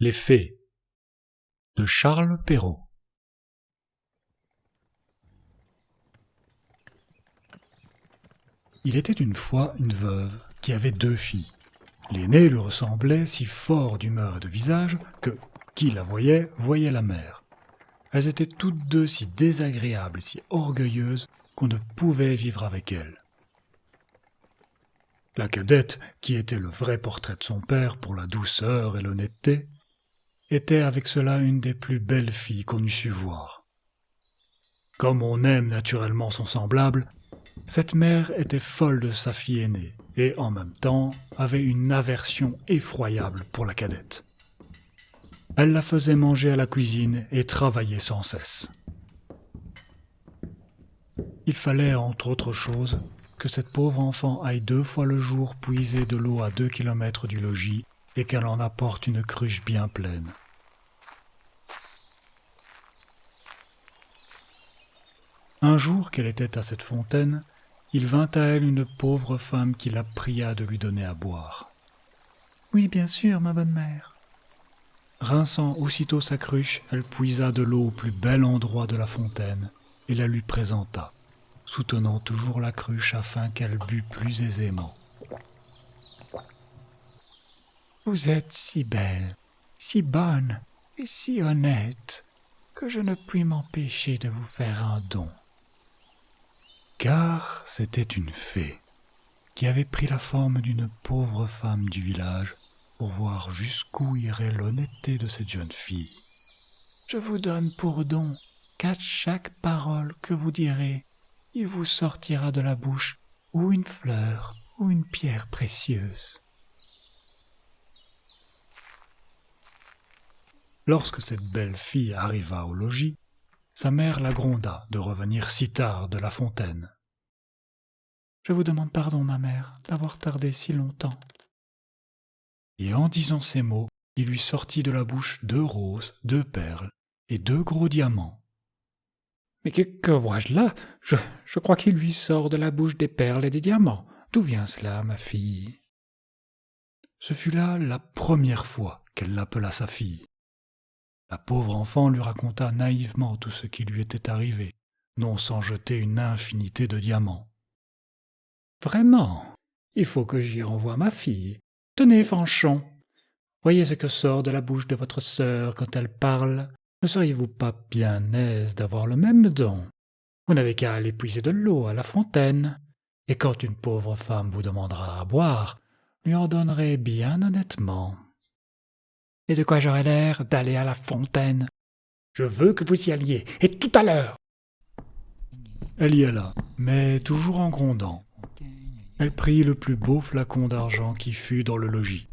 Les Fées de Charles Perrault. Il était une fois une veuve qui avait 2 filles. L'aînée lui ressemblait si fort d'humeur et de visage que, qui la voyait, voyait la mère. Elles étaient toutes 2 si désagréables et si orgueilleuses qu'on ne pouvait vivre avec elles. La cadette, qui était le vrai portrait de son père pour la douceur et l'honnêteté, était avec cela une des plus belles filles qu'on eût su voir. Comme on aime naturellement son semblable, cette mère était folle de sa fille aînée et, en même temps, avait une aversion effroyable pour la cadette. Elle la faisait manger à la cuisine et travailler sans cesse. Il fallait, entre autres choses, que cette pauvre enfant aille 2 fois le jour puiser de l'eau à 2 kilomètres du logis et qu'elle en apporte une cruche bien pleine. Un jour qu'elle était à cette fontaine, il vint à elle une pauvre femme qui la pria de lui donner à boire. « Oui, bien sûr, ma bonne mère. » Rinçant aussitôt sa cruche, elle puisa de l'eau au plus bel endroit de la fontaine et la lui présenta, soutenant toujours la cruche afin qu'elle bût plus aisément. « Vous êtes si belle, si bonne et si honnête que je ne puis m'empêcher de vous faire un don. » Car c'était une fée qui avait pris la forme d'une pauvre femme du village pour voir jusqu'où irait l'honnêteté de cette jeune fille. « Je vous donne pour don qu'à chaque parole que vous direz, il vous sortira de la bouche ou une fleur ou une pierre précieuse. » Lorsque cette belle fille arriva au logis, sa mère la gronda de revenir si tard de la fontaine. « Je vous demande pardon, ma mère, d'avoir tardé si longtemps. » Et en disant ces mots, il lui sortit de la bouche 2 roses, 2 perles et 2 gros diamants. « Mais que vois-je là ? Je crois qu'il lui sort de la bouche des perles et des diamants. D'où vient cela, ma fille ?» Ce fut là la première fois qu'elle l'appela sa fille. La pauvre enfant lui raconta naïvement tout ce qui lui était arrivé, non sans jeter une infinité de diamants. « Vraiment, il faut que j'y renvoie ma fille. Tenez, Fanchon, voyez ce que sort de la bouche de votre sœur quand elle parle. Ne seriez-vous pas bien aise d'avoir le même don? Vous n'avez qu'à aller puiser de l'eau à la fontaine, et quand une pauvre femme vous demandera à boire, lui en donnerez bien honnêtement. » « Et de quoi j'aurai l'air d'aller à la fontaine? Je veux que vous y alliez, et tout à l'heure. » Elle y alla, mais toujours en grondant. Elle prit le plus beau flacon d'argent qui fût dans le logis.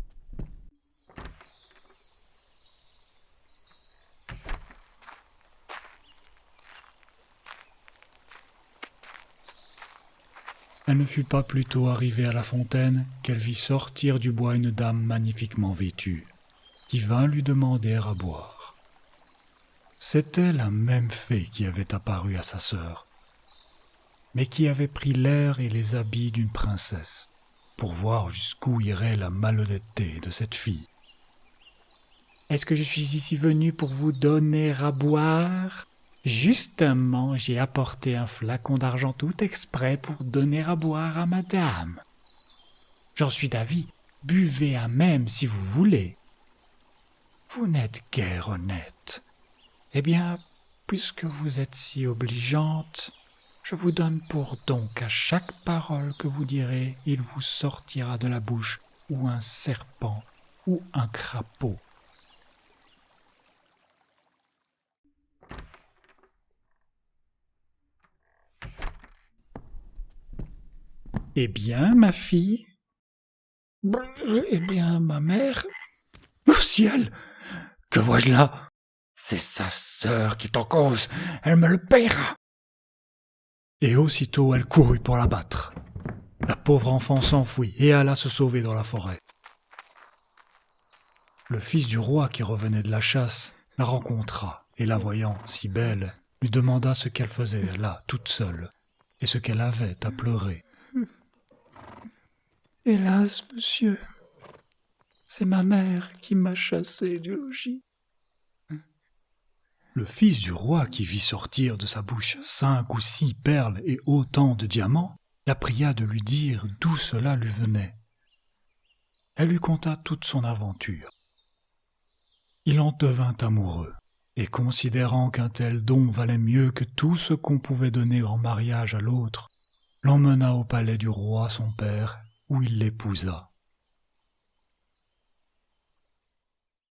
Elle ne fut pas plus tôt arrivée à la fontaine qu'elle vit sortir du bois une dame magnifiquement vêtue, qui vint lui demander à boire. C'était la même fée qui avait apparu à sa sœur, mais qui avait pris l'air et les habits d'une princesse, pour voir jusqu'où irait la malhonnêteté de cette fille. « Est-ce que je suis ici venue pour vous donner à boire ? Justement, j'ai apporté un flacon d'argent tout exprès pour donner à boire à madame. J'en suis d'avis, buvez à même si vous voulez. Vous n'êtes guère honnête. Eh bien, puisque vous êtes si obligeante, je vous donne pour don qu'à chaque parole que vous direz, il vous sortira de la bouche ou un serpent ou un crapaud. » « Eh bien, ma fille ? » ?»« Eh bien, ma mère. »« Au ciel ! Que vois-je là ? C'est sa sœur qui est en cause. Elle me le paiera. » Et aussitôt elle courut pour la battre. La pauvre enfant s'enfuit et alla se sauver dans la forêt. Le fils du roi qui revenait de la chasse la rencontra et la voyant si belle, lui demanda ce qu'elle faisait là toute seule et ce qu'elle avait à pleurer. « Hélas, monsieur, c'est ma mère qui m'a chassé du logis. » Le fils du roi, qui vit sortir de sa bouche 5 ou 6 perles et autant de diamants, la pria de lui dire d'où cela lui venait. Elle lui conta toute son aventure. Il en devint amoureux, et considérant qu'un tel don valait mieux que tout ce qu'on pouvait donner en mariage à l'autre, l'emmena au palais du roi son père, où il l'épousa.